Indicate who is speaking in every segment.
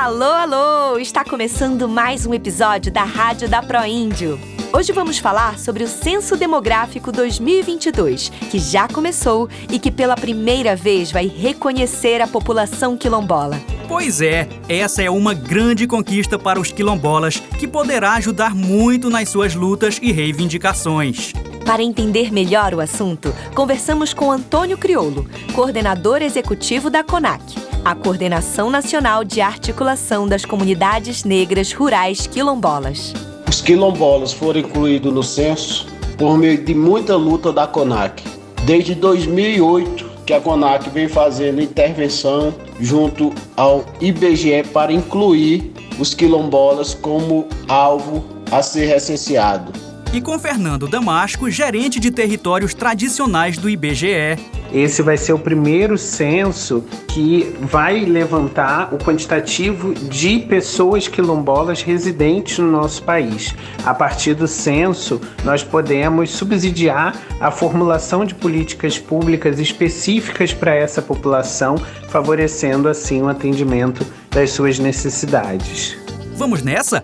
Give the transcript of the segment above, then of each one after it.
Speaker 1: Alô, alô! Está começando mais um episódio da Rádio da Proíndio. Hoje vamos falar sobre o Censo Demográfico 2022, que já começou e que pela primeira vez vai reconhecer a população quilombola.
Speaker 2: Pois é, essa é uma grande conquista para os quilombolas que poderá ajudar muito nas suas lutas e reivindicações.
Speaker 1: Para entender melhor o assunto, conversamos com Antônio Criolo, coordenador executivo da CONAC, a Coordenação Nacional de Articulação das Comunidades Negras Rurais Quilombolas.
Speaker 3: Os quilombolas foram incluídos no censo por meio de muita luta da CONAC. Desde 2008 que a CONAC vem fazendo intervenção junto ao IBGE para incluir os quilombolas como alvo a ser recenseado.
Speaker 2: E com Fernando Damasco, gerente de territórios tradicionais do IBGE.
Speaker 4: Esse vai ser o primeiro censo que vai levantar o quantitativo de pessoas quilombolas residentes no nosso país. A partir do censo, nós podemos subsidiar a formulação de políticas públicas específicas para essa população, favorecendo assim o atendimento das suas necessidades.
Speaker 2: Vamos nessa?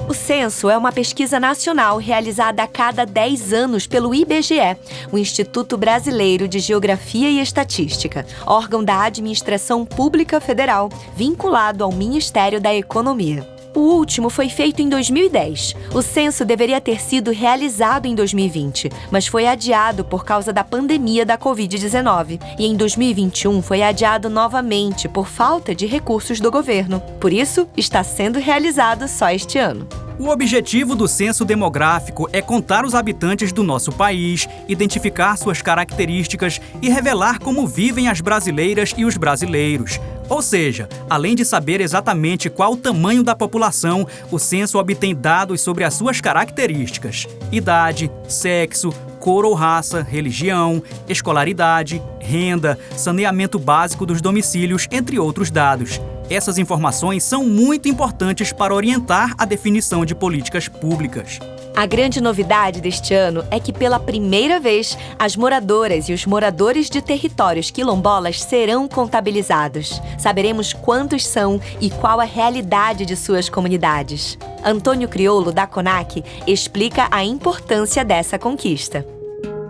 Speaker 1: O censo é uma pesquisa nacional realizada a cada 10 anos pelo IBGE, o Instituto Brasileiro de Geografia e Estatística, órgão da Administração Pública Federal, vinculado ao Ministério da Economia. O último foi feito em 2010. O censo deveria ter sido realizado em 2020, mas foi adiado por causa da pandemia da Covid-19. E em 2021 foi adiado novamente por falta de recursos do governo. Por isso, está sendo realizado só este ano.
Speaker 2: O objetivo do censo demográfico é contar os habitantes do nosso país, identificar suas características e revelar como vivem as brasileiras e os brasileiros. Ou seja, além de saber exatamente qual o tamanho da população, o censo obtém dados sobre as suas características: idade, sexo, cor ou raça, religião, escolaridade, renda, saneamento básico dos domicílios, entre outros dados. Essas informações são muito importantes para orientar a definição de políticas públicas.
Speaker 1: A grande novidade deste ano é que, pela primeira vez, as moradoras e os moradores de territórios quilombolas serão contabilizados. Saberemos quantos são e qual a realidade de suas comunidades. Antônio Criolo, da CONAC, explica a importância dessa conquista.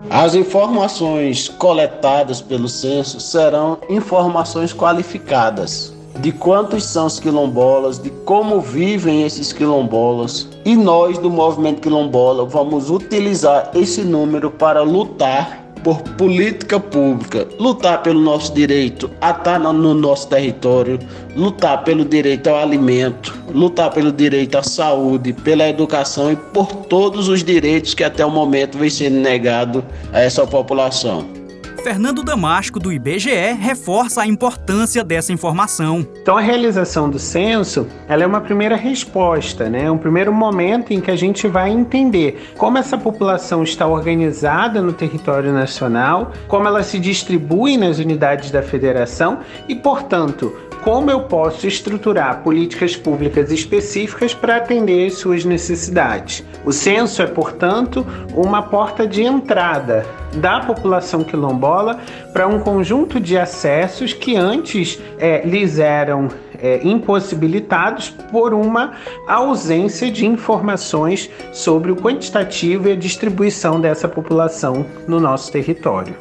Speaker 3: As informações coletadas pelo censo serão informações qualificadas de quantos são os quilombolas, de como vivem esses quilombolas. E nós, do Movimento Quilombola, vamos utilizar esse número para lutar por política pública, lutar pelo nosso direito a estar no nosso território, lutar pelo direito ao alimento, lutar pelo direito à saúde, pela educação e por todos os direitos que até o momento vem sendo negado a essa população.
Speaker 2: Fernando Damasco, do IBGE, reforça a importância dessa informação.
Speaker 4: Então, a realização do censo, ela é uma primeira resposta, né? Um primeiro momento em que a gente vai entender como essa população está organizada no território nacional, como ela se distribui nas unidades da federação e, portanto, como eu posso estruturar políticas públicas específicas para atender às suas necessidades. O censo é, portanto, uma porta de entrada da população quilombola para um conjunto de acessos que antes lhes eram impossibilitados por uma ausência de informações sobre o quantitativo e a distribuição dessa população no nosso território.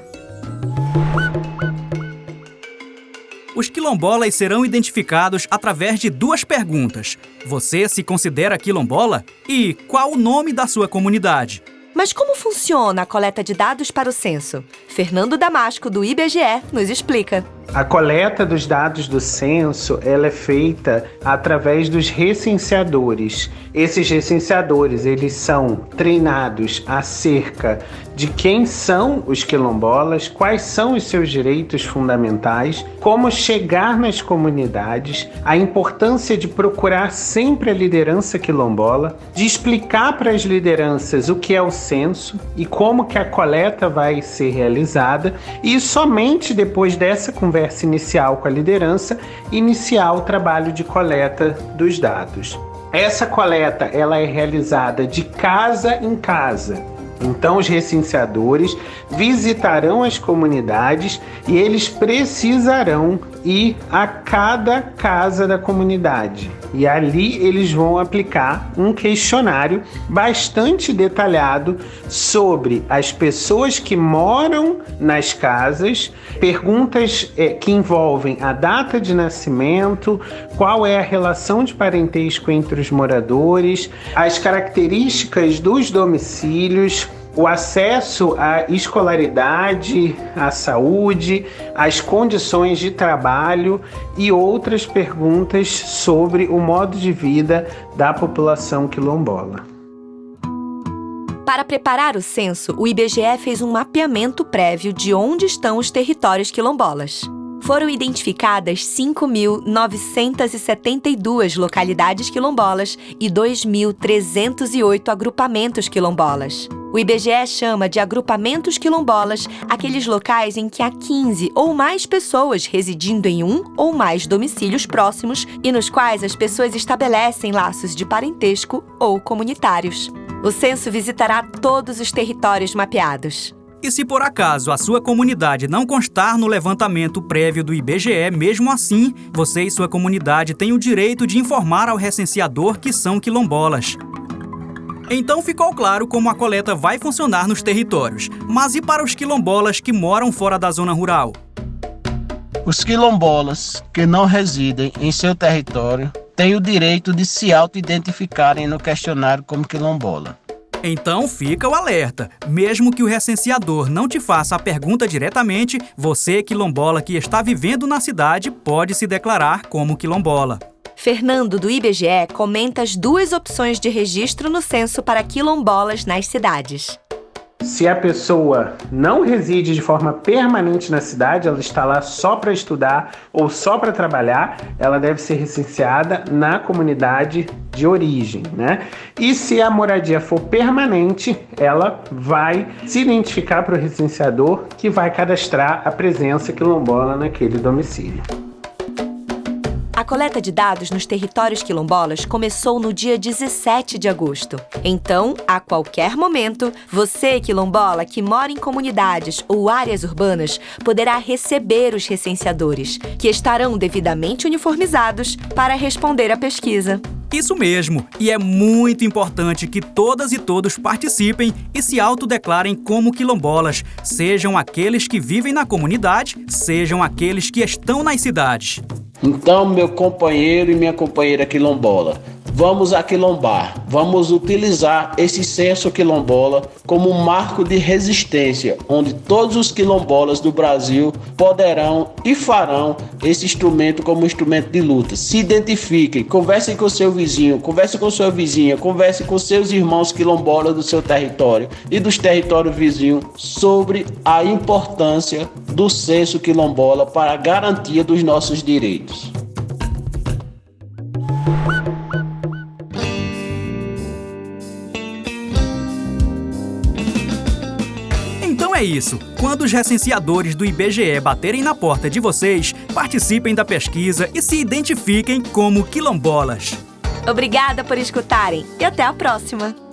Speaker 2: Os quilombolas serão identificados através de duas perguntas. Você se considera quilombola? E qual o nome da sua comunidade?
Speaker 1: Mas como funciona a coleta de dados para o censo? Fernando Damasco, do IBGE, nos explica.
Speaker 4: A coleta dos dados do censo, ela é feita através dos recenseadores. Esses recenseadores, eles são treinados acerca de quem são os quilombolas, quais são os seus direitos fundamentais, como chegar nas comunidades, a importância de procurar sempre a liderança quilombola, de explicar para as lideranças o que é o censo e como que a coleta vai ser realizada, e somente depois dessa conversa inicial com a liderança, iniciar o trabalho de coleta dos dados. Essa coleta ela é realizada de casa em casa. Então, os recenseadores visitarão as comunidades e eles precisarão ir a cada casa da comunidade. E ali eles vão aplicar um questionário bastante detalhado sobre as pessoas que moram nas casas, perguntas que envolvem a data de nascimento, qual é a relação de parentesco entre os moradores, as características dos domicílios, o acesso à escolaridade, à saúde, as condições de trabalho e outras perguntas sobre o modo de vida da população quilombola.
Speaker 1: Para preparar o censo, o IBGE fez um mapeamento prévio de onde estão os territórios quilombolas. Foram identificadas 5.972 localidades quilombolas e 2.308 agrupamentos quilombolas. O IBGE chama de agrupamentos quilombolas aqueles locais em que há 15 ou mais pessoas residindo em um ou mais domicílios próximos e nos quais as pessoas estabelecem laços de parentesco ou comunitários. O censo visitará todos os territórios mapeados.
Speaker 2: E se por acaso a sua comunidade não constar no levantamento prévio do IBGE, mesmo assim, você e sua comunidade têm o direito de informar ao recenseador que são quilombolas. Então ficou claro como a coleta vai funcionar nos territórios. Mas e para os quilombolas que moram fora da zona rural?
Speaker 3: Os quilombolas que não residem em seu território têm o direito de se auto-identificarem no questionário como quilombola.
Speaker 2: Então fica o alerta. Mesmo que o recenseador não te faça a pergunta diretamente, você, quilombola que está vivendo na cidade, pode se declarar como quilombola.
Speaker 1: Fernando, do IBGE, comenta as duas opções de registro no censo para quilombolas nas cidades.
Speaker 4: Se a pessoa não reside de forma permanente na cidade, ela está lá só para estudar ou só para trabalhar, ela deve ser recenseada na comunidade de origem, né? E se a moradia for permanente, ela vai se identificar para o recenseador que vai cadastrar a presença quilombola naquele domicílio.
Speaker 1: A coleta de dados nos territórios quilombolas começou no dia 17 de agosto. Então, a qualquer momento, você, quilombola, que mora em comunidades ou áreas urbanas, poderá receber os recenseadores, que estarão devidamente uniformizados para responder à pesquisa.
Speaker 2: Isso mesmo, e é muito importante que todas e todos participem e se autodeclarem como quilombolas, sejam aqueles que vivem na comunidade, sejam aqueles que estão nas cidades.
Speaker 3: Então, meu companheiro e minha companheira quilombola, vamos aquilombar, vamos utilizar esse censo quilombola como um marco de resistência, onde todos os quilombolas do Brasil poderão e farão esse instrumento como instrumento de luta. Se identifiquem, conversem com seu vizinho, conversem com sua vizinha, conversem com seus irmãos quilombolas do seu território e dos territórios vizinhos sobre a importância do censo quilombola para a garantia dos nossos direitos.
Speaker 2: Então é isso. Quando os recenseadores do IBGE baterem na porta de vocês, participem da pesquisa e se identifiquem como quilombolas.
Speaker 1: Obrigada por escutarem e até a próxima!